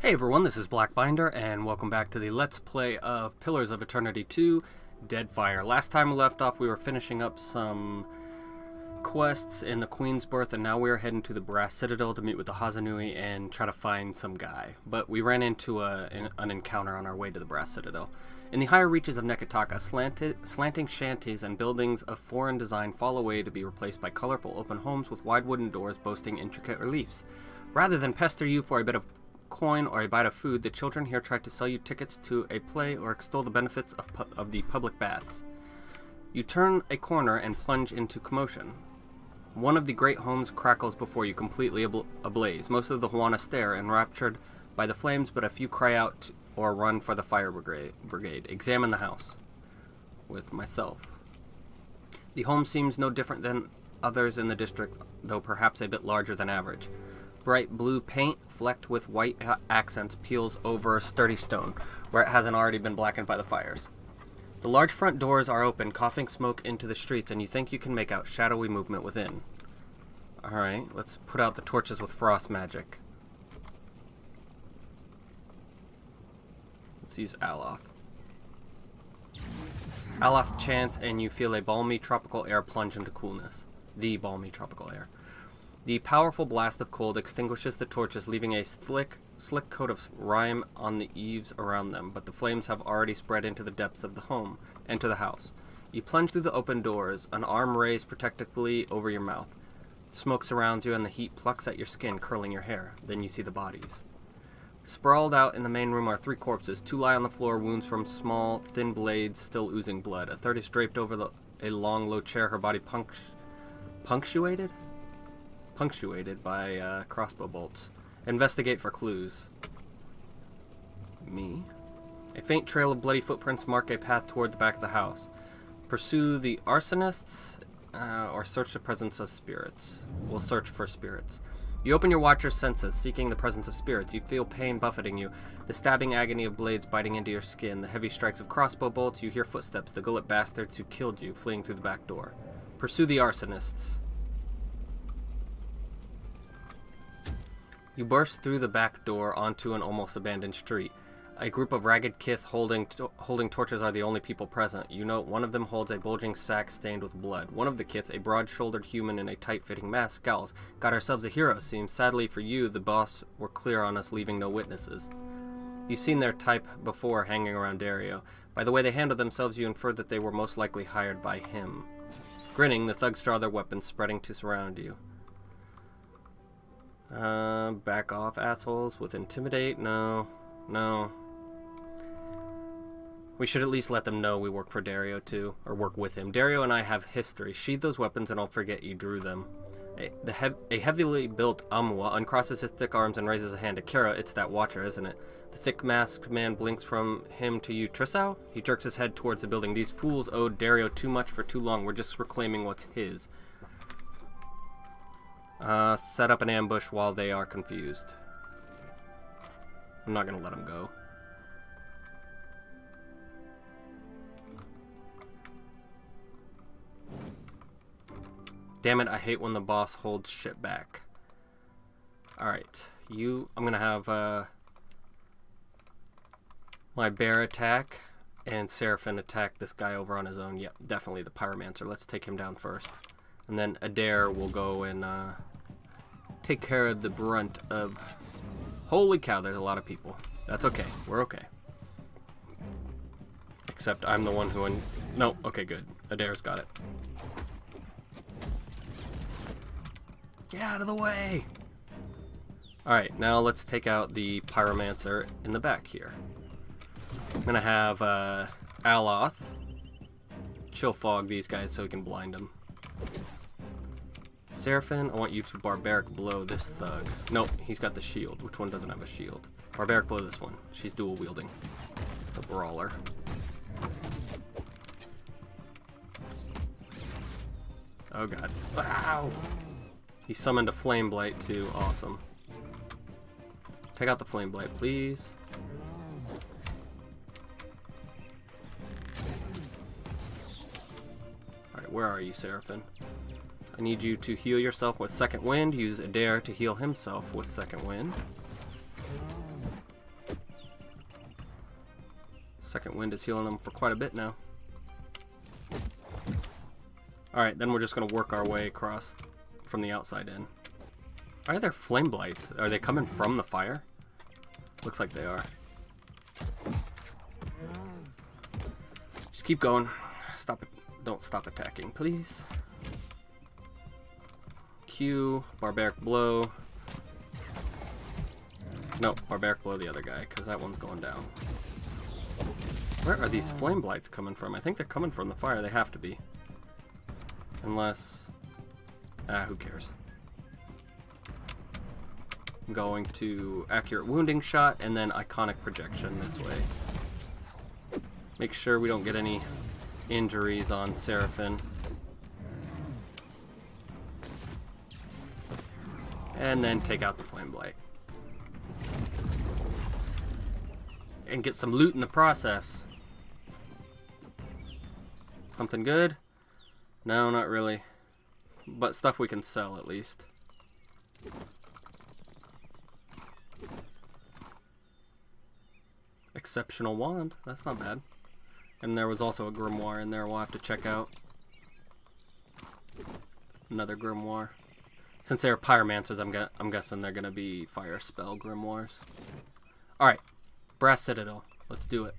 Hey everyone, this is Blackbinder, and welcome back to the Let's Play of Pillars of Eternity 2, Deadfire. Last time we left off, we were finishing up some quests in the Queen's Birth, and now we are heading to the Brass Citadel to meet with the Hazanui and try to find some guy. But we ran into an encounter on our way to the Brass Citadel. In the higher reaches of Neketaka, slanting shanties and buildings of foreign design fall away to be replaced by colorful open homes with wide wooden doors boasting intricate reliefs. Rather than pester you for a bit of coin or a bite of food, the children here try to sell you tickets to a play or extol the benefits of the public baths. You turn a corner and plunge into commotion. One of the great homes crackles before you, completely ablaze. Most of the Huana stare, enraptured by the flames, but a few cry out or run for the fire brigade. Examine the house. With myself. The home seems no different than others in the district, though perhaps a bit larger than average. Bright blue paint, flecked with white accents, peels over sturdy stone, where it hasn't already been blackened by the fires. The large front doors are open, coughing smoke into the streets, and you think you can make out shadowy movement within. Alright, let's put out the torches with frost magic. Let's use Aloth. Aloth chants, and you feel a balmy tropical air plunge into coolness. The balmy tropical air. The powerful blast of cold extinguishes the torches, leaving a slick coat of rime on the eaves around them, but the flames have already spread into the depths of the home, and to the house. You plunge through the open doors, an arm raised protectively over your mouth. Smoke surrounds you, and the heat plucks at your skin, curling your hair. Then you see the bodies. Sprawled out in the main room are 3 corpses. 2 lie on the floor, wounds from small, thin blades still oozing blood. A third is draped over a long, low chair, her body punctuated by crossbow bolts. Investigate for clues. Me. A faint trail of bloody footprints mark a path toward the back of the house. Pursue the arsonists, or search the presence of spirits. We'll search for spirits. You open your watcher's senses, seeking the presence of spirits. You feel pain buffeting you, the stabbing agony of blades biting into your skin, the heavy strikes of crossbow bolts. You hear footsteps, the gullet bastards who killed you, fleeing through the back door. Pursue the arsonists. You burst through the back door onto an almost abandoned street. A group of ragged kith holding torches are the only people present. You note one of them holds a bulging sack stained with blood. One of the kith, a broad-shouldered human in a tight-fitting mask, scowls. Got ourselves a hero, seems. Sadly for you, the boss were clear on us, leaving no witnesses. You've seen their type before hanging around Dario. By the way they handled themselves, you infer that they were most likely hired by him. Grinning, the thugs draw their weapons, spreading to surround you. Back off, assholes. With intimidate? No. We should at least let them know we work for Dario too, or work with him. Dario and I have history. Sheathe those weapons and I'll forget you drew them. A heavily built Amwa uncrosses his thick arms and raises a hand to Kara. It's that watcher, isn't it? The thick masked man blinks from him to you. Trissau? He jerks his head towards the building. These fools owed Dario too much for too long. We're just reclaiming what's his. Set up an ambush while they are confused. I'm not gonna let them go. Damn it, I hate when the boss holds shit back. Alright, I'm gonna have, my bear attack and Seraphim attack this guy over on his own. Yep, definitely the pyromancer. Let's take him down first. And then Adair will go and, take care of the brunt of... Holy cow, there's a lot of people. That's okay. We're okay. Except I'm the one who... No, okay, good. Adair's got it. Get out of the way! Alright, now let's take out the pyromancer in the back here. I'm gonna have Aloth chill fog these guys so we can blind them. Seraphim, I want you to barbaric blow this thug. Nope, he's got the shield. Which one doesn't have a shield? Barbaric blow this one. She's dual wielding. It's a brawler. Oh god. Wow! He summoned a flame blight too. Awesome. Take out the flame blight, please. Alright, where are you, Seraphim? I need you to heal yourself with Second Wind. Use Adair to heal himself with Second Wind. Second wind is healing them for quite a bit now. Alright, then we're just going to work our way across from the outside in. Are there flame blights? Are they coming from the fire? Looks like they are. Just keep going. Stop it. Don't stop attacking, please. Q, barbaric blow. No, barbaric blow the other guy, because that one's going down. Where are these flame blights coming from? I think they're coming from the fire. They have to be. Unless... who cares? I'm going to accurate wounding shot and then iconic projection this way. Make sure we don't get any injuries on Seraphim. And then take out the flame blight. And get some loot in the process. Something good? No, not really. But stuff we can sell at least. Exceptional wand. That's not bad. And there was also a grimoire in there we'll have to check out. Another grimoire. Since they're pyromancers, I'm guessing they're going to be fire spell grimoires. Alright. Brass Citadel. Let's do it.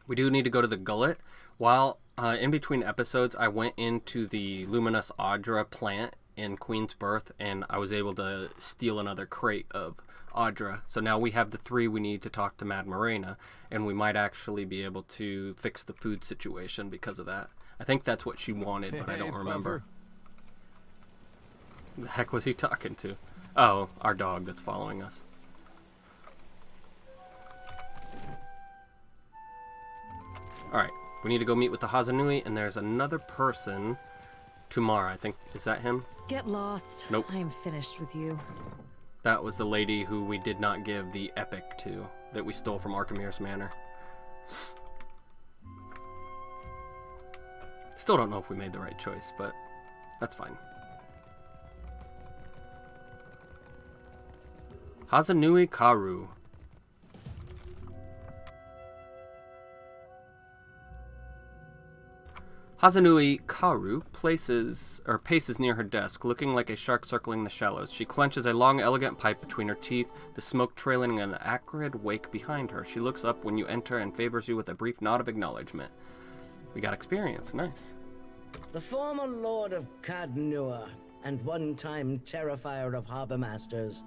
We do need to go to the Gullet. While in between episodes, I went into the Luminous Audra plant in Queen's Birth, and I was able to steal another crate of Audra. So now we have the 3 we need to talk to Mad Morena, and we might actually be able to fix the food situation because of that. I think that's what she wanted, but I don't remember. The heck was he talking to? Oh, our dog that's following us. Alright, we need to go meet with the Hazanui, and there's another person tomorrow, I think. Is that him? Get lost. Nope. I am finished with you. That was the lady who we did not give the epic to, that we stole from Archimere's Manor. Still don't know if we made the right choice, but that's fine. Hazanui Karu. Hazanui Karu paces near her desk, looking like a shark circling the shallows. She clenches a long, elegant pipe between her teeth, the smoke trailing in an acrid wake behind her. She looks up when you enter and favors you with a brief nod of acknowledgement. We got experience. Nice. The former Lord of Cadnua and one-time Terrifier of Harbor Masters.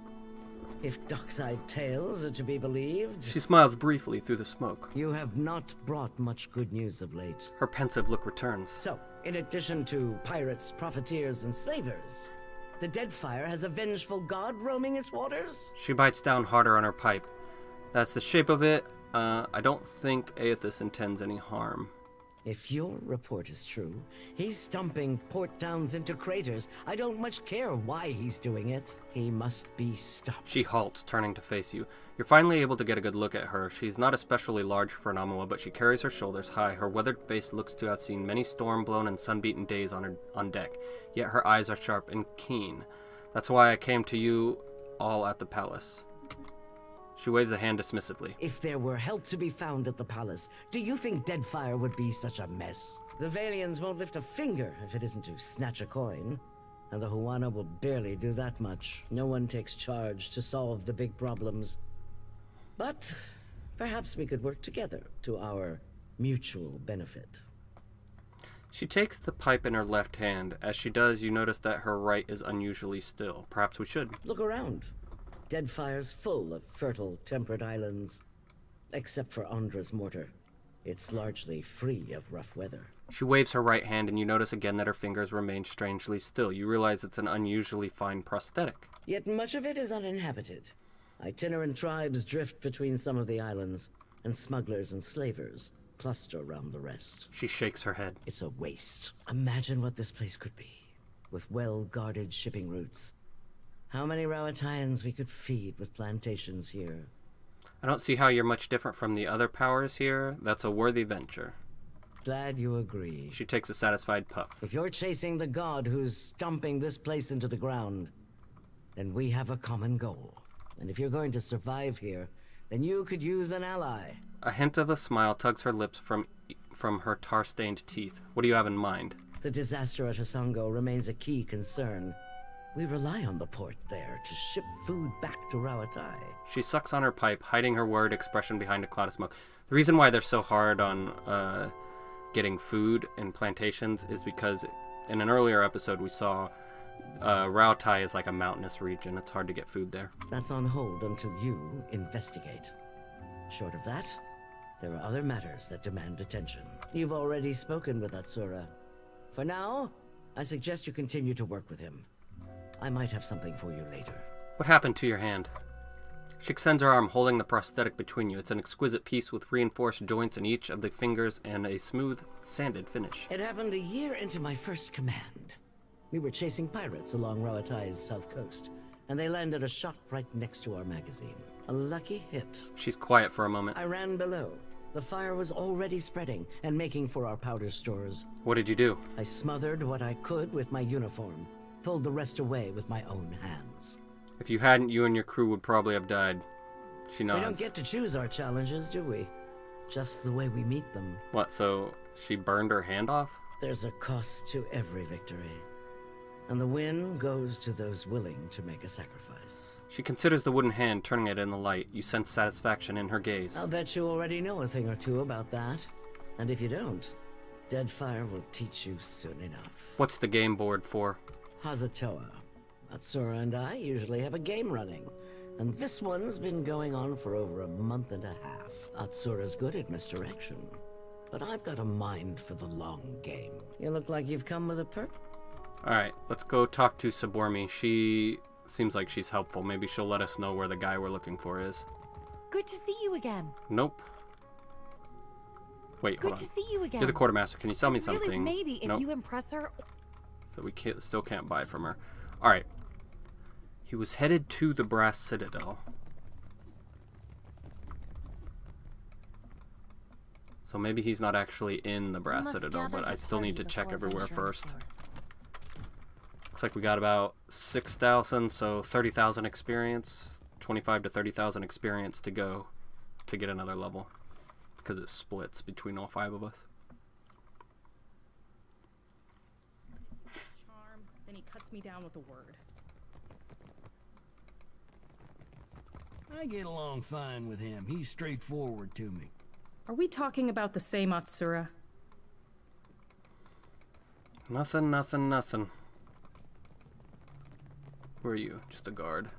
If Dockside tales are to be believed... She smiles briefly through the smoke. You have not brought much good news of late. Her pensive look returns. So, in addition to pirates, profiteers, and slavers, the Deadfire has a vengeful god roaming its waters? She bites down harder on her pipe. That's the shape of it. I don't think Aethys intends any harm. If your report is true, he's stumping port towns into craters. I don't much care why he's doing it. He must be stopped. She halts, turning to face you. You're finally able to get a good look at her. She's not especially large for an Amua, but she carries her shoulders high. Her weathered face looks to have seen many storm-blown and sun-beaten days on deck, yet her eyes are sharp and keen. That's why I came to you all at the palace. She waves a hand dismissively. If there were help to be found at the palace, do you think Deadfire would be such a mess? The Valians won't lift a finger if it isn't to snatch a coin. And the Huana will barely do that much. No one takes charge to solve the big problems. But perhaps we could work together to our mutual benefit. She takes the pipe in her left hand. As she does, you notice that her right is unusually still. Perhaps we should. Look around. Deadfire's full of fertile, temperate islands. Except for Andra's mortar. It's largely free of rough weather. She waves her right hand, and you notice again that her fingers remain strangely still. You realize it's an unusually fine prosthetic. Yet much of it is uninhabited. Itinerant tribes drift between some of the islands, and smugglers and slavers cluster around the rest. She shakes her head. It's a waste. Imagine what this place could be, with well-guarded shipping routes. How many Rawatayans we could feed with plantations here. I don't see how you're much different from the other powers here. That's a worthy venture. Glad you agree. She takes a satisfied puff. If you're chasing the god who's stomping this place into the ground, then we have a common goal. And if you're going to survive here, then you could use an ally. A hint of a smile tugs her lips from her tar-stained teeth. What do you have in mind? The disaster at Hasongo remains a key concern. We rely on the port there to ship food back to Rawatai. She sucks on her pipe, hiding her worried expression behind a cloud of smoke. The reason why they're so hard on getting food in plantations is because in an earlier episode we saw Rawatai is like a mountainous region. It's hard to get food there. That's on hold until you investigate. Short of that, there are other matters that demand attention. You've already spoken with Atsura. For now, I suggest you continue to work with him. I might have something for you later. What happened to your hand? She extends her arm, holding the prosthetic between you. It's an exquisite piece with reinforced joints in each of the fingers and a smooth, sanded finish. It happened a year into my first command. We were chasing pirates along Rawatai's south coast, and they landed a shot right next to our magazine. A lucky hit. She's quiet for a moment. I ran below. The fire was already spreading and making for our powder stores. What did you do? I smothered what I could with my uniform, pulled the rest away with my own hands. If you hadn't, you and your crew would probably have died. She nods. We don't get to choose our challenges, do we? Just the way we meet them. What, so she burned her hand off? There's a cost to every victory. And the win goes to those willing to make a sacrifice. She considers the wooden hand, turning it in the light. You sense satisfaction in her gaze. I'll bet you already know a thing or two about that. And if you don't, Deadfire will teach you soon enough. What's the game board for? Hazatoa. Atsura and I usually have a game running, and this one's been going on for over a month and a half. Atsura's good at misdirection, but I've got a mind for the long game. You look like you've come with a Alright, let's go talk to Sabormi. She seems like she's helpful. Maybe she'll let us know where the guy we're looking for is. Good to see you again. Nope. Wait, hold Good on. to see you again. You're the quartermaster. Can you sell me something? Really, maybe if Nope. you impress her. So we still can't buy from her. Alright. He was headed to the Brass Citadel. So maybe he's not actually in the Brass Citadel, but I still need to check everywhere first. Looks like we got about 6,000, so 30,000 experience. 25 to 30,000 experience to go to get another level. Because it splits between all 5 of us. Charm, then he cuts me down with a word. I get along fine with him. He's straightforward to me. Are we talking about the same Atsura? Nothing, nothing, nothing. Who are you? Just a guard.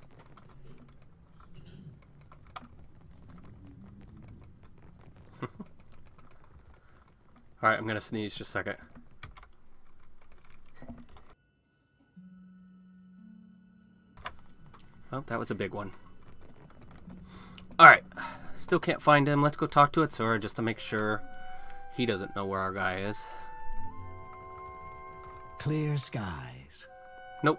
Alright, I'm gonna sneeze just a second. Oh, that was a big one. Alright, still can't find him. Let's go talk to Atsura just to make sure he doesn't know where our guy is. Clear skies. Nope.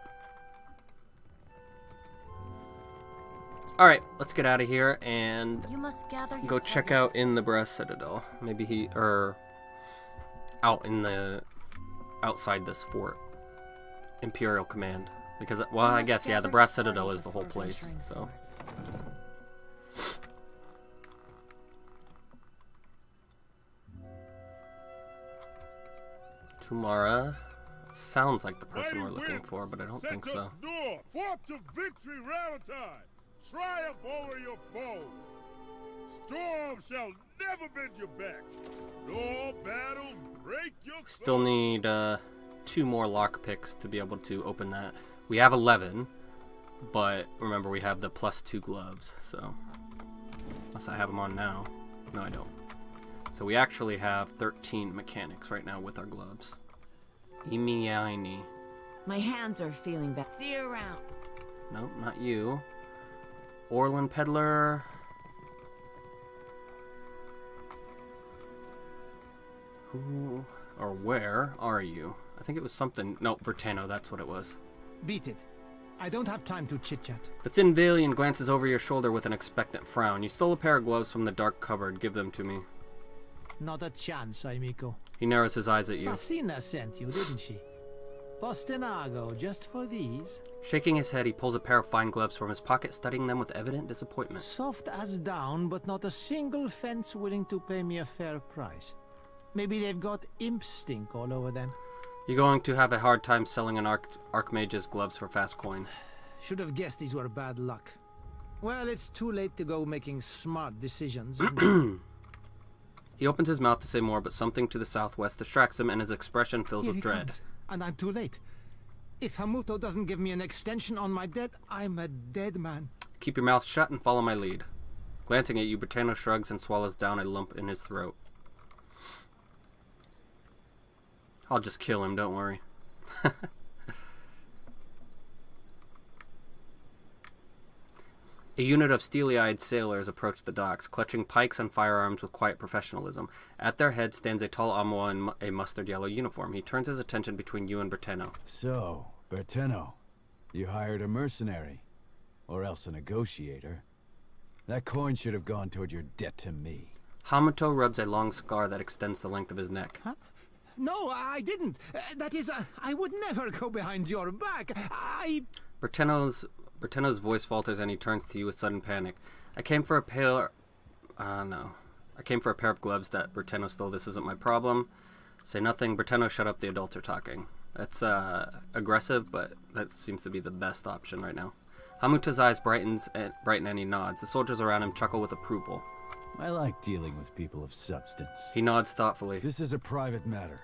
Alright, let's get out of here and You must gather go check out in the Brass Citadel. Maybe out in the outside this fort. Imperial Command. Because, well, I guess, yeah, the Brass Citadel is the whole place, so. Tumara sounds like the person we're looking for, but I don't think so. North, forth to victory, Ramatide. Triumph over your foes. Storm shall never bend your backs, nor battles break your Still need 2 more lockpicks to be able to open that. We have 11, but remember we have the +2 gloves, so unless I have them on now. No, I don't. So we actually have 13 mechanics right now with our gloves. Imi. My hands are feeling bad. See you around. Nope, not you. Orlin Peddler. Who or where are you? I think it was something. No, Bertano, that's what it was. Beat it. I don't have time to chit-chat. The thin Valian glances over your shoulder with an expectant frown. You stole a pair of gloves from the dark cupboard. Give them to me. Not a chance, amico. He narrows his eyes at you. Fasina sent you, didn't she? Postinago, just for these. Shaking his head, he pulls a pair of fine gloves from his pocket, studying them with evident disappointment. Soft as down, but not a single fence willing to pay me a fair price. Maybe they've got imp stink all over them. You're going to have a hard time selling an Archmage's gloves for fast coin. Should have guessed these were bad luck. Well, it's too late to go making smart decisions, isn't it? He opens his mouth to say more, but something to the southwest distracts him, and his expression fills Here with he dread. comes, and I'm too late. If Hamuto doesn't give me an extension on my debt, I'm a dead man. Keep your mouth shut and follow my lead. Glancing at you, Bertano shrugs and swallows down a lump in his throat. I'll just kill him, don't worry. A unit of steely-eyed sailors approach the docks, clutching pikes and firearms with quiet professionalism. At their head stands a tall Amoa in a mustard-yellow uniform. He turns his attention between you and Bertano. So, Bertano, you hired a mercenary, or else a negotiator. That coin should have gone toward your debt to me. Hamato rubs a long scar that extends the length of his neck. Huh? No, I didn't. That is, I would never go behind your back. Bertano's voice falters and he turns to you with sudden panic. I came for a pair of gloves that Bertano stole. This isn't my problem. Say nothing. Bertano, shut up. The adults are talking. That's aggressive, but that seems to be the best option right now. Hamuta's eyes brighten and he nods. The soldiers around him chuckle with approval. I like dealing with people of substance. He nods thoughtfully. This is a private matter.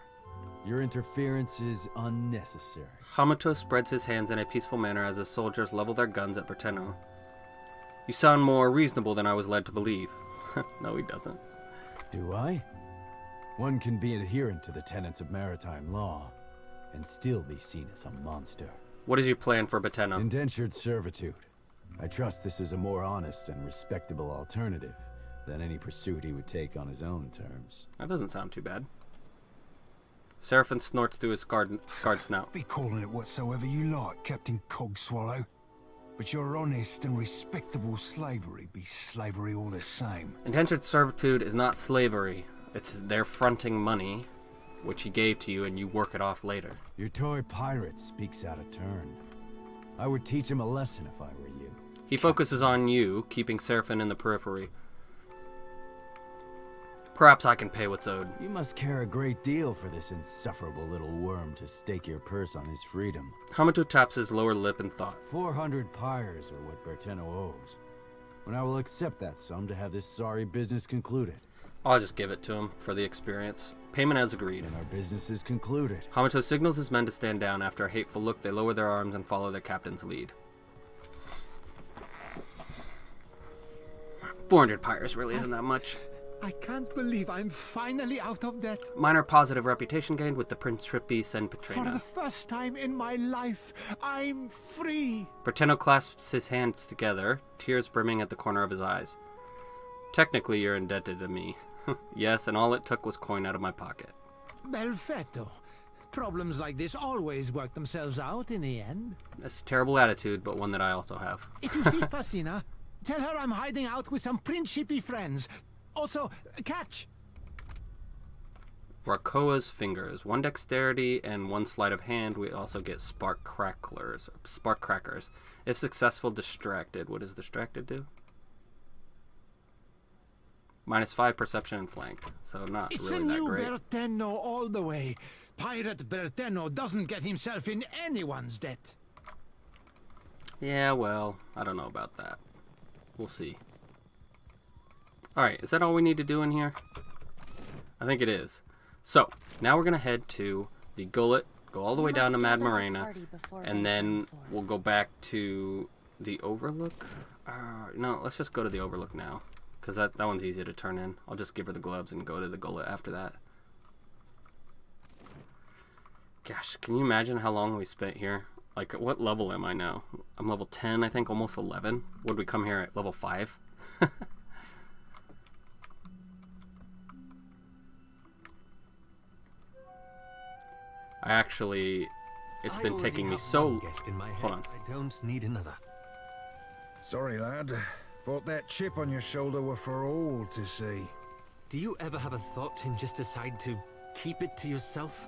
Your interference is unnecessary. Hamato spreads his hands in a peaceful manner as his soldiers level their guns at Bertano. You sound more reasonable than I was led to believe. No, he doesn't. Do I? One can be adherent to the tenets of maritime law and still be seen as a monster. What is your plan for Bertano? Indentured servitude. I trust this is a more honest and respectable alternative than any pursuit he would take on his own terms. That doesn't sound too bad. Seraphin snorts through his scarred snout. Be calling it whatsoever you like, Captain Cogswallow. But your honest and respectable slavery be slavery all the same. Indentured servitude is not slavery. It's their fronting money, which he gave to you, and you work it off later. Your toy pirate speaks out of turn. I would teach him a lesson if I were you. He focuses on you, keeping Seraphin in the periphery. Perhaps I can pay what's owed. You must care a great deal for this insufferable little worm to stake your purse on his freedom. Hamato taps his lower lip in thought. 400 pyres are what Bertano owes. When I will accept that sum to have this sorry business concluded. I'll just give it to him for the experience. Payment as agreed. And our business is concluded. Hamato signals his men to stand down. After a hateful look, they lower their arms and follow their captain's lead. 400 pyres really isn't that much. I can't believe I'm finally out of debt. Minor positive reputation gained with the Principes and For the Petrina. first time in my life, I'm free. Bertano clasps his hands together, tears brimming at the corner of his eyes. Technically, you're indebted to me. Yes, and all it took was coin out of my pocket. Perfetto. Problems like this always work themselves out in the end. That's a terrible attitude, but one that I also have. If you see Fasina, tell her I'm hiding out with some Principe friends. Also, catch! Rakoa's fingers. 1 dexterity and 1 sleight of hand. We also get spark crackers. If successful, distracted. What does distracted do? -5 perception and flank. So not It's really a that new great. Berteno all the way. Pirate Berteno doesn't get himself in anyone's debt. Yeah, well, I don't know about that. We'll see. Alright, is that all we need to do in here? I think it is. So, now we're going to head to the Gullet, go all the way down to Mad Marina, and then we'll go back to the Overlook. No, let's just go to the Overlook now, because that one's easy to turn in. I'll just give her the gloves and go to the Gullet after that. Gosh, can you imagine how long we spent here? Like, what level am I now? I'm level 10, I think, almost 11. Would we come here at level 5? It's been taking me so... Hold on. I don't need another. Sorry, lad. Thought that chip on your shoulder were for all to see. Do you ever have a thought and just decide to keep it to yourself?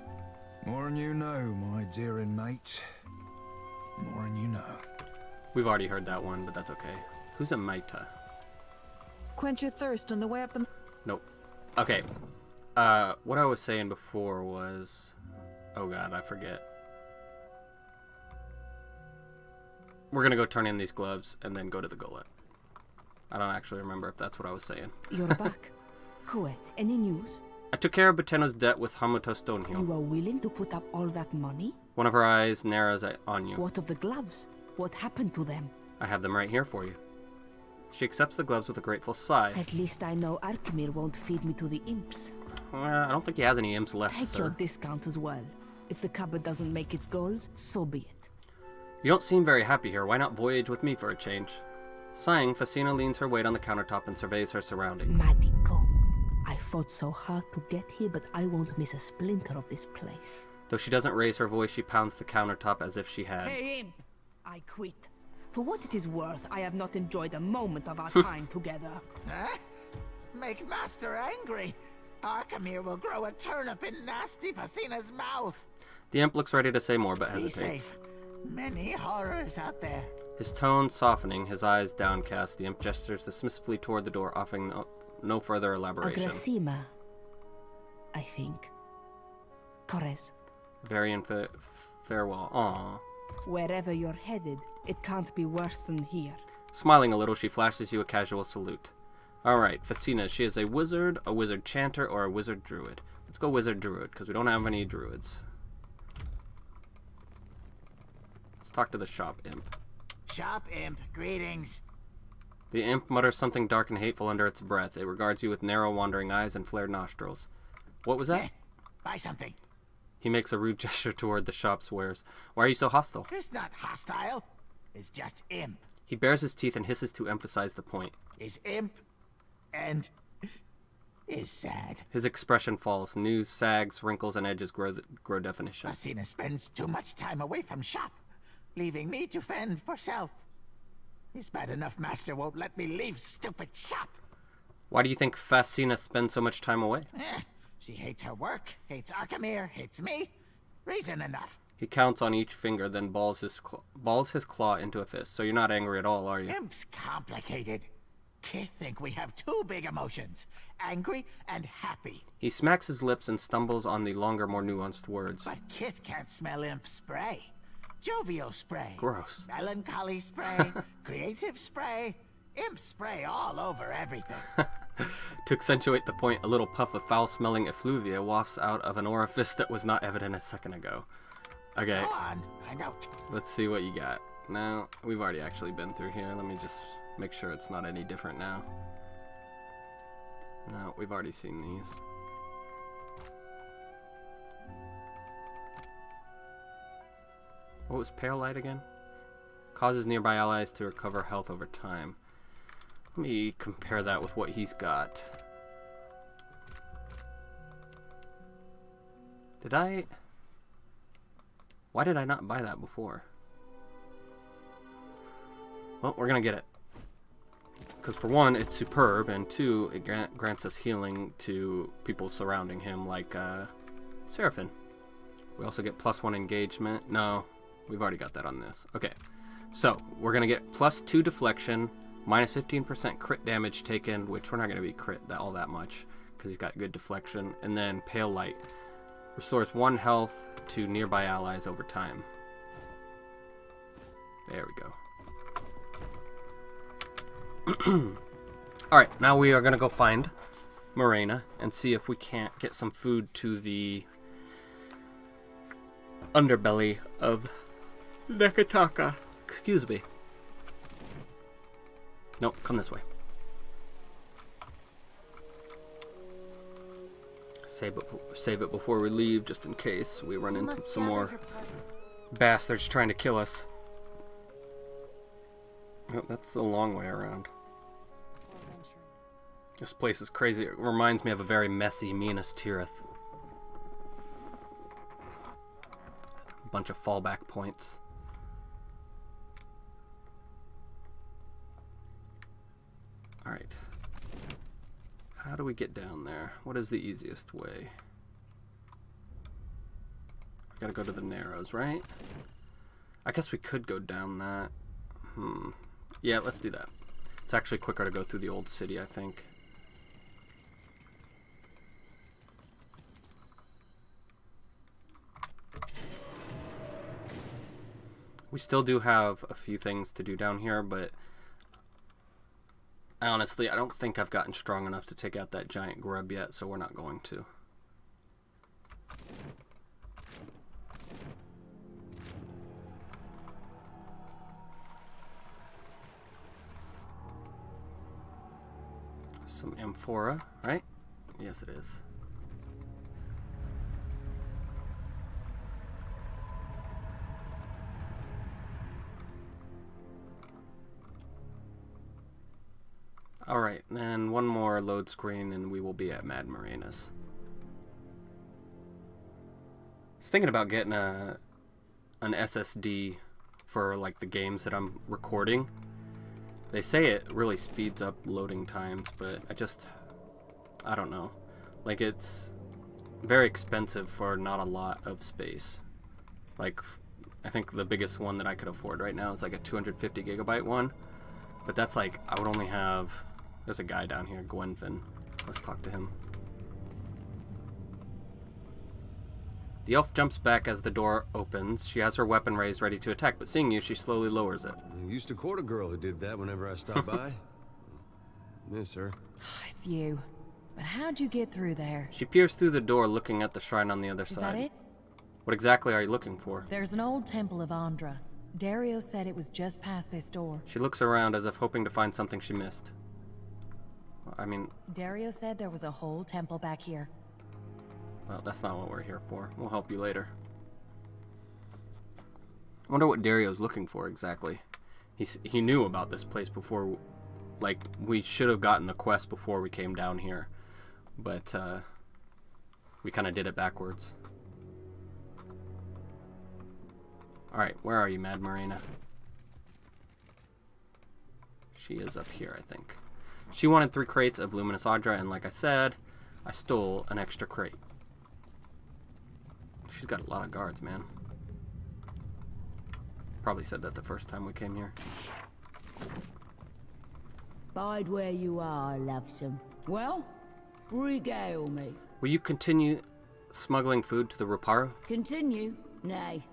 More than you know, my dear inmate. More than you know. We've already heard that one, but that's okay. Who's a Maita? Quench your thirst on the way up the... Nope. Okay. What I was saying before was... Oh god, I forget. We're gonna go turn in these gloves and then go to the gullet. I don't actually remember if that's what I was saying. You're back. Kue, any news? I took care of Bateno's debt with Hamuto Stonehill. You are willing to put up all that money? One of her eyes narrows on you. What of the gloves? What happened to them? I have them right here for you. She accepts the gloves with a grateful sigh. At least I know Arkemir won't feed me to the imps. I don't think he has any imps left, Take sir. your discount as well. If the cupboard doesn't make its goals, so be it. You don't seem very happy here. Why not voyage with me for a change? Sighing, Facina leans her weight on the countertop and surveys her surroundings. Madiko. I fought so hard to get here, but I won't miss a splinter of this place. Though she doesn't raise her voice, she pounds the countertop as if she had. Hey, imp! I quit. For what it is worth, I have not enjoyed a moment of our time together. Huh? Make Master angry. Arkemir will grow a turnip in nasty Facina's mouth. The imp looks ready to say more, but Be hesitates. safe. Many horrors out there. His tone softening, his eyes downcast, the imp gestures dismissively toward the door, offering no further elaboration. Agrasima, I think. Corres. Varian farewell. Aww. Wherever you're headed, it can't be worse than here. Smiling a little, she flashes you a casual salute. Alright, Facina, she is a wizard chanter, or a wizard druid. Let's go wizard druid, because we don't have any druids. Let's talk to the shop imp. Shop imp, greetings. The imp mutters something dark and hateful under its breath. It regards you with narrow, wandering eyes and flared nostrils. What was that? Buy something. He makes a rude gesture toward the shop's wares. Why are you so hostile? It's not hostile. It's just imp. He bares his teeth and hisses to emphasize the point. Is imp and is sad. His expression falls. New sags, wrinkles, and edges grow definition. Facina spends too much time away from shop, leaving me to fend for self. It's bad enough Master won't let me leave stupid shop. Why do you think Facina spends so much time away? She hates her work, hates Arkemir, hates me. Reason enough. He counts on each finger, then balls his claw into a fist. So you're not angry at all, are you? Imp's complicated. Kids think we have two big emotions, angry and happy. He smacks his lips and stumbles on the longer, more nuanced words. But Kith can't smell imp spray. Jovial spray. Gross. Melancholy spray. Creative spray. Imp spray all over everything. To accentuate the point, a little puff of foul-smelling effluvia wafts out of an orifice that was not evident a second ago. Okay. Go on, find out. Let's see what you got. Now, we've already actually been through here. Let me just make sure it's not any different now. No, we've already seen these. What was Pale Light again? Causes nearby allies to recover health over time. Let me compare that with what he's got. Why did I not buy that before? Well, we're gonna get it. Because for one, it's superb, and two, it grants us healing to people surrounding him, like Seraphim. We also get +1 engagement. No, we've already got that on this. Okay, so we're gonna get +2 deflection, -15% crit damage taken, which we're not gonna be crit all that much because he's got good deflection, and then Pale Light restores 1 health to nearby allies over time. There we go. Alright, now we are going to go find Morena and see if we can't get some food to the underbelly of Neketaka. Excuse me. Nope, come this way. Save it before we leave, just in case we run into some more bastards trying to kill us. Oh, that's the long way around. This place is crazy. It reminds me of a very messy Minas Tirith. A bunch of fallback points. Alright. How do we get down there? What is the easiest way? Gotta go to the Narrows, right? I guess we could go down that. Yeah, let's do that. It's actually quicker to go through the old city, I think. We still do have a few things to do down here, but honestly, I don't think I've gotten strong enough to take out that giant grub yet, so we're not going to. Some amphora, right? Yes, it is. Alright, then one more load screen and we will be at Mad Marina's. I was thinking about getting an SSD for like the games that I'm recording. They say it really speeds up loading times, but I don't know. Like, it's very expensive for not a lot of space. Like, I think the biggest one that I could afford right now is like a 250 gigabyte one. But that's like, I would only have... There's a guy down here, Gwenfin. Let's talk to him. The elf jumps back as the door opens. She has her weapon raised, ready to attack, but seeing you, she slowly lowers it. I used to court a girl who did that whenever I stopped by. Miss her. It's you. But how'd you get through there? She peers through the door, looking at the shrine on the other side. Is that it? What exactly are you looking for? There's an old temple of Andra. Dario said it was just past this door. She looks around as if hoping to find something she missed. I mean... Dario said there was a whole temple back here. Well, that's not what we're here for. We'll help you later. I wonder what Dario's looking for exactly. He knew about this place before. Like, we should have gotten the quest before we came down here. But, we kind of did it backwards. Alright, where are you, Mad Marina? She is up here, I think. She wanted 3 crates of Luminous Audra, and like I said, I stole an extra crate. She's got a lot of guards, man. Probably said that the first time we came here. Bide where you are, lovesome. Well, regale me. Will you continue smuggling food to the Ruparu? Continue? Nay.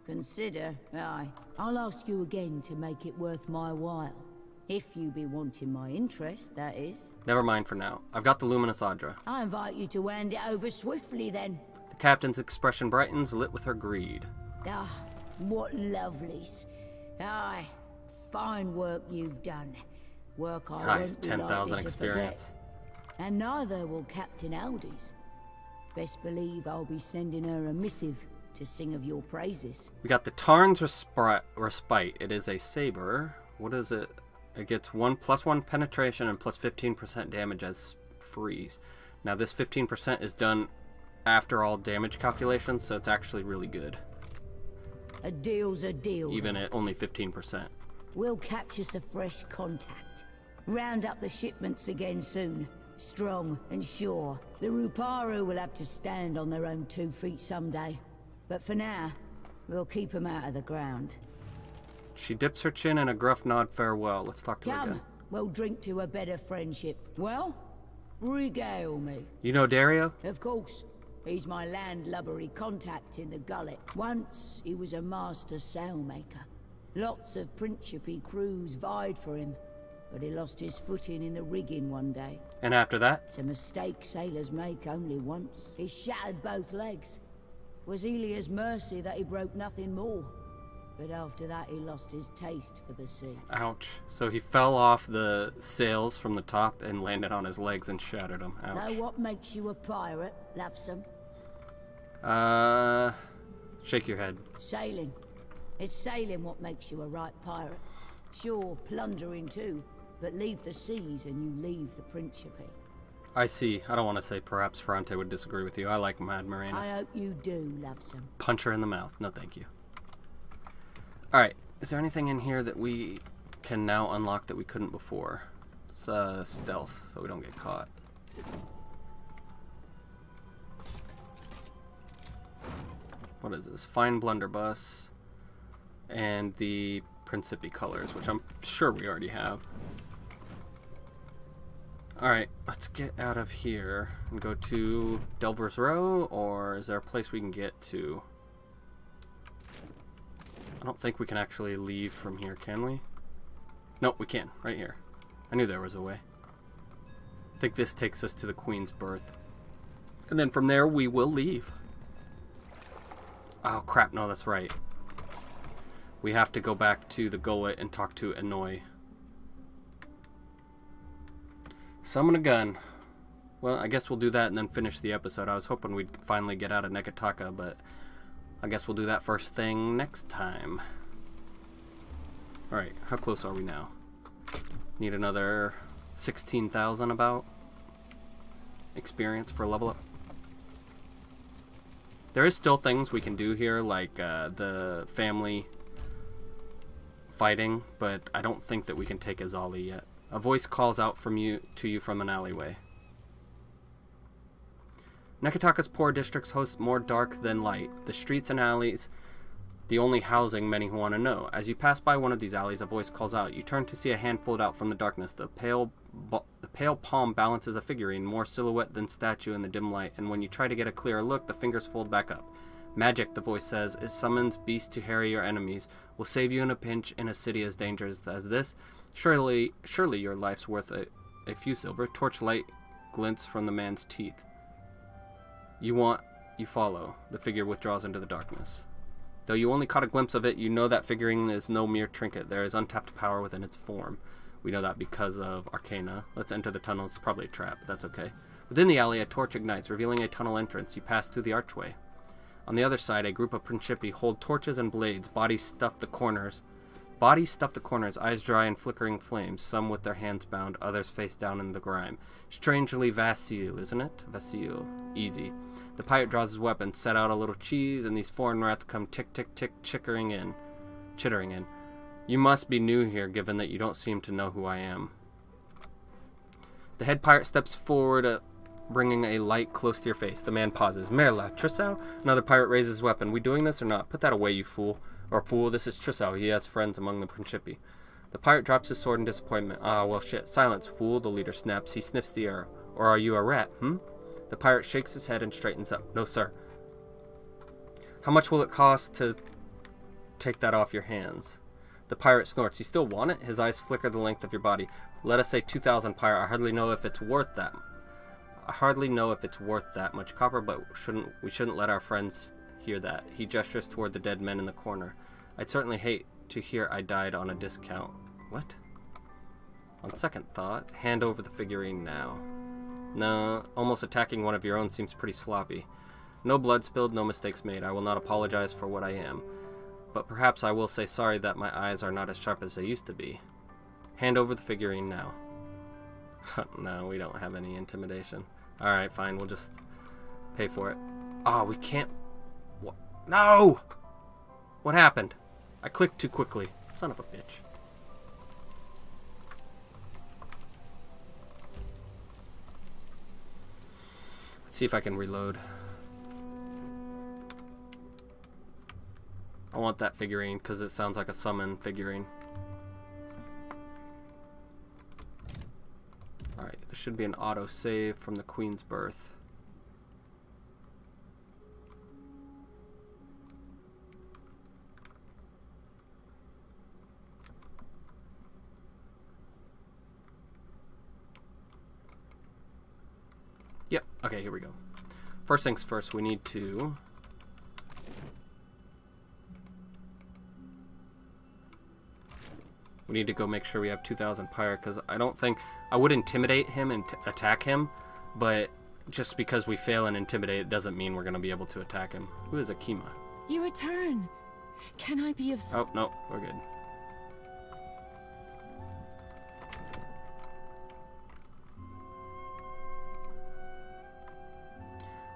Consider, aye. I'll ask you again to make it worth my while. If you be wanting my interest, that is. Never mind for now. I've got the Luminous Audra. I invite you to hand it over swiftly, then. The captain's expression brightens, lit with her greed. Ah, what lovelies. Aye, fine work you've done. Work I Nice, won't be 10,000 likely to experience. forget. And neither will Captain Aldi's. Best believe I'll be sending her a missive to sing of your praises. We got the Tarn's Respite. It is a saber. What is it? It gets +1 penetration and +15% damage as freeze. Now this 15% is done after all damage calculations, so it's actually really good. A deal's a deal. Even at only 15%. We'll catch us a fresh contact. Round up the shipments again soon. Strong and sure. The Ruparu will have to stand on their own 2 feet someday. But for now, we'll keep them out of the ground. She dips her chin in a gruff nod farewell. Let's talk to her Come, again. we'll drink to a better friendship. Well, regale me. You know Dario? Of course. He's my landlubbery contact in the gullet. Once, he was a master sailmaker. Lots of Principe crews vied for him, but he lost his footing in the rigging one day. And after that? It's a mistake sailors make only once. He shattered both legs. Was Elia's mercy that he broke nothing more. But after that, he lost his taste for the sea. Ouch. So he fell off the sails from the top and landed on his legs and shattered them. Ouch. Know what makes you a pirate, lovesome? Shake your head. Sailing. It's sailing what makes you a right pirate. Sure, plundering too, but leave the seas and you leave the Principe. I see. I don't want to say perhaps Ferrante would disagree with you. I like Mad Marina. I hope you do, lovesome. Punch her in the mouth. No, thank you. Alright. Is there anything in here that we can now unlock that we couldn't before? It's stealth, so we don't get caught. what is this? Fine blunderbuss and the Principi colors, which I'm sure we already have. Alright, let's get out of here and go to Delver's Row, or is there a place we can get to? I don't think we can actually leave from here, can we? Nope, we can, right here. I knew there was a way. I think this takes us to the Queen's Berth. And then from there, we will leave. Oh, crap, no, that's right. We have to go back to the Gullet and talk to Inoue. Summon a gun. Well, I guess we'll do that and then finish the episode. I was hoping we'd finally get out of Neketaka, but I guess we'll do that first thing next time. Alright, how close are we now? Need another 16,000 about experience for level up. There is still things we can do here, like the family fighting, but I don't think that we can take Azali yet. A voice calls out to you from an alleyway. Neketaka's poor districts host more dark than light. The streets and alleys, the only housing many who want to know. As you pass by one of these alleys, a voice calls out. You turn to see a hand fold out from the darkness. The pale palm balances a figurine, more silhouette than statue in the dim light, and when you try to get a clearer look, the fingers fold back up. Magic, the voice says, it summons beasts to harry your enemies, will save you in a pinch in a city as dangerous as this. Surely your life's worth a few silver. Torchlight glints from the man's teeth. You follow. The figure withdraws into the darkness. Though you only caught a glimpse of it, you know that figurine is no mere trinket. There is untapped power within its form. We know that because of Arcana. Let's enter the tunnel. It's probably a trap, but that's okay. Within the alley, a torch ignites, revealing a tunnel entrance. You pass through the archway. On the other side, a group of Principi hold torches and blades. Bodies stuff the corners, eyes dry in flickering flames, some with their hands bound, others face down in the grime. Strangely facile, isn't it? Facile. Easy. The pirate draws his weapon, set out a little cheese, and these foreign rats come tick, tick, tick, chittering in. You must be new here, given that you don't seem to know who I am. The head pirate steps forward, bringing a light close to your face. The man pauses. Merla, Trissau? Another pirate raises his weapon. We doing this or not? Put that away, you fool. Or fool, this is Trissau. He has friends among the Principi. The pirate drops his sword in disappointment. Ah, well shit. Silence, fool, the leader snaps. He sniffs the air. Or are you a rat, The pirate shakes his head and straightens up. No, sir. How much will it cost to take that off your hands? The pirate snorts. You still want it? His eyes flicker the length of your body. Let us say 2,000, pirate. I hardly know if it's worth that much copper, but we shouldn't let our friends hear that. He gestures toward the dead men in the corner. I'd certainly hate to hear I died on a discount. What? On second thought, hand over the figurine now. No, almost attacking one of your own seems pretty sloppy. No blood spilled, no mistakes made. I will not apologize for what I am. But perhaps I will say sorry that my eyes are not as sharp as they used to be. Hand over the figurine now. No, we don't have any intimidation. Alright, fine, we'll just pay for it. Oh, we can't... What? No! What happened? I clicked too quickly. Son of a bitch. Let's see if I can reload. I want that figurine because it sounds like a summon figurine. Alright, there should be an auto save from the Queen's Berth. Yep, okay, here we go. First things first, we need to... We need to go make sure we have 2,000 pirate, because I don't think... I would intimidate him and attack him, but just because we fail and intimidate, it doesn't mean we're going to be able to attack him. Who is Akima? You return. Can I be of... Oh, no, we're good.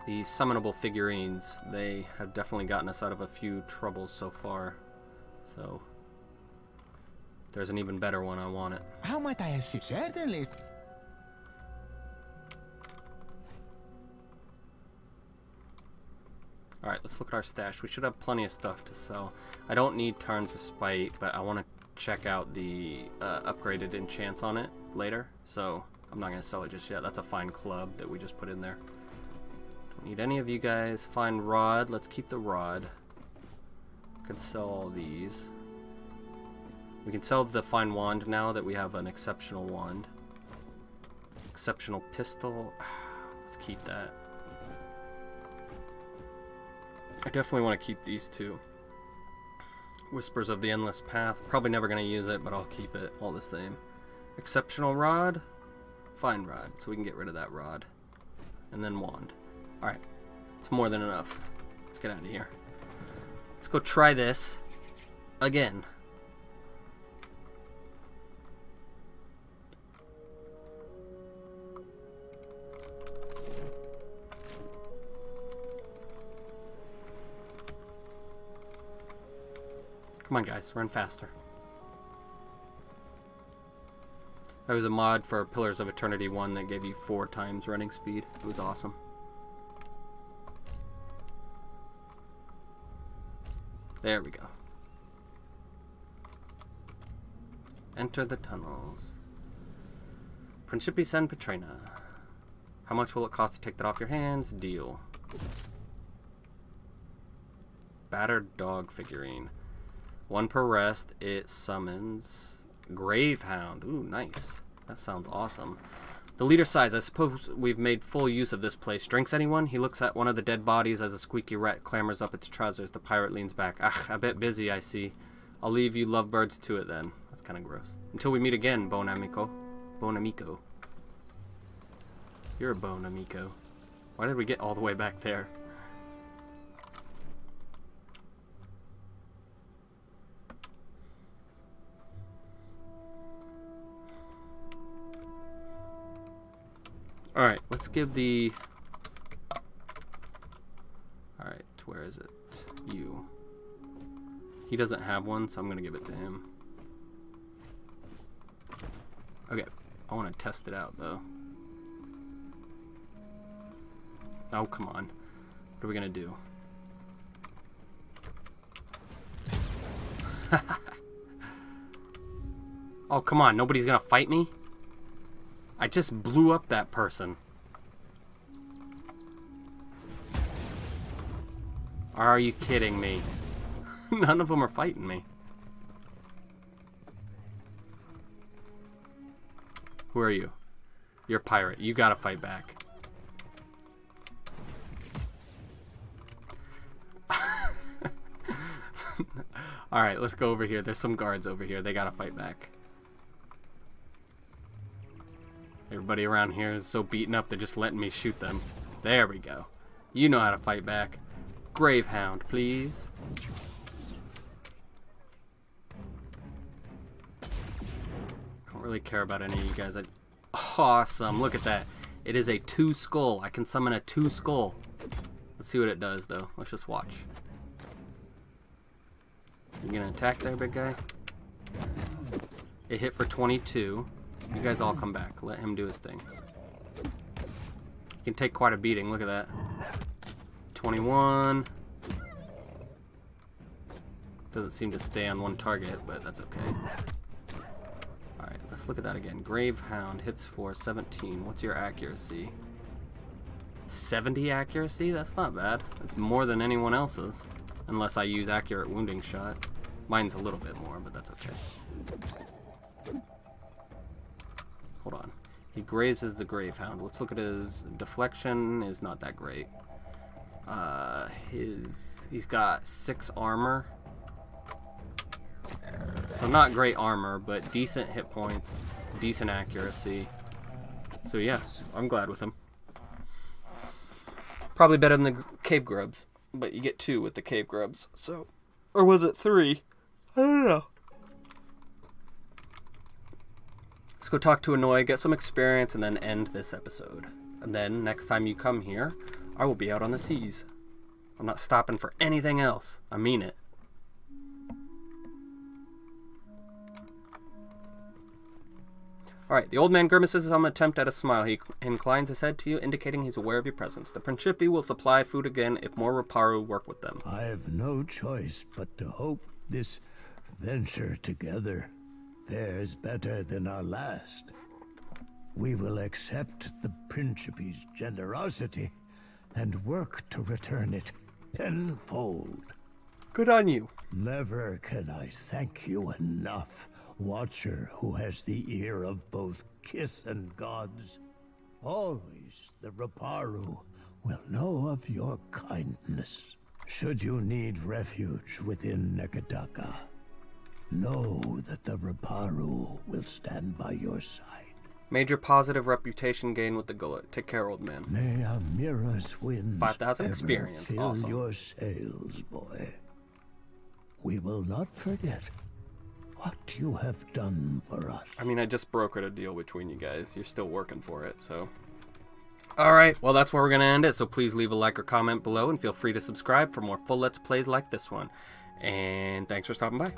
These summonable figurines, they have definitely gotten us out of a few troubles so far. So... if there's an even better one, I want it. How might I assist? Certainly. Alright, let's look at our stash. We should have plenty of stuff to sell. I don't need Tarn's Respite, but I want to check out the upgraded enchants on it later. So I'm not going to sell it just yet. That's a fine club that we just put in there. Don't need any of you guys. Fine rod. Let's keep the rod. Can sell all these. We can sell the fine wand now that we have an exceptional wand. Exceptional pistol. Let's keep that. I definitely want to keep these two. Whispers of the Endless Path. Probably never going to use it, but I'll keep it all the same. Exceptional rod. Fine rod. So we can get rid of that rod. And then wand. Alright. It's more than enough. Let's get out of here. Let's go try this again. Come on, guys, run faster. There was a mod for Pillars of Eternity 1 that gave you 4 times running speed. It was awesome. There we go. Enter the tunnels. Principi San Petrina. How much will it cost to take that off your hands? Deal. Battered dog figurine. 1 per rest. It summons Gravehound. Ooh, nice. That sounds awesome. The leader sighs. I suppose we've made full use of this place. Drinks anyone? He looks at one of the dead bodies as a squeaky rat clambers up its trousers. The pirate leans back. Ah, a bit busy, I see. I'll leave you lovebirds to it then. That's kind of gross. Until we meet again, Bon Amico. Bon Amico. You're a Bon Amico. Why did we get all the way back there? Alright, let's give the... Alright, where is it? You. He doesn't have one, so I'm going to give it to him. Okay, I want to test it out, though. Oh, come on. What are we going to do? Oh, come on. Nobody's going to fight me? I just blew up that person. Are you kidding me? None of them are fighting me. Who are you? You're a pirate. You gotta fight back. Alright, let's go over here. There's some guards over here. They gotta fight back. Everybody around here is so beaten up, they're just letting me shoot them. There we go. You know how to fight back. Gravehound, please. Don't really care about any of you guys. Awesome, look at that. It is a 2 skull. I can summon a 2 skull. Let's see what it does, though. Let's just watch. You gonna attack there, big guy? It hit for 22. You guys all come back. Let him do his thing. He can take quite a beating. Look at that. 21. Doesn't seem to stay on one target, but that's okay. Alright, let's look at that again. Gravehound hits for 17. What's your accuracy? 70 accuracy? That's not bad. That's more than anyone else's. Unless I use accurate wounding shot. Mine's a little bit more, but that's okay. Hold on. He grazes the Gravehound. Let's look at his deflection. Is not that great. He's got 6 armor. So not great armor, but decent hit points, decent accuracy. So yeah, I'm glad with him. Probably better than the cave grubs, but you get 2 with the cave grubs. So, or was it 3? I don't know. Let's go talk to Annoy, get some experience, and then end this episode. And then, next time you come here, I will be out on the seas. I'm not stopping for anything else. I mean it. Alright, the old man grimaces some attempt at a smile. He inclines his head to you, indicating he's aware of your presence. The Principi will supply food again if more Raparu work with them. I have no choice but to hope this venture together fares better than our last. We will accept the Principi's generosity and work to return it tenfold. Good on you. Never can I thank you enough, Watcher who has the ear of both kith and gods. Always the Raparu will know of your kindness. Should you need refuge within Neketaka, know that the Raparu will stand by your side. Major positive reputation gain with the gullet. Take care, old man. May Amira's winds 5,000 experience. fill Awesome. your sails, boy. We will not forget what you have done for us. I mean, I just brokered a deal between you guys. You're still working for it, so. Alright, well that's where we're going to end it, so please leave a like or comment below and feel free to subscribe for more full Let's Plays like this one. And thanks for stopping by.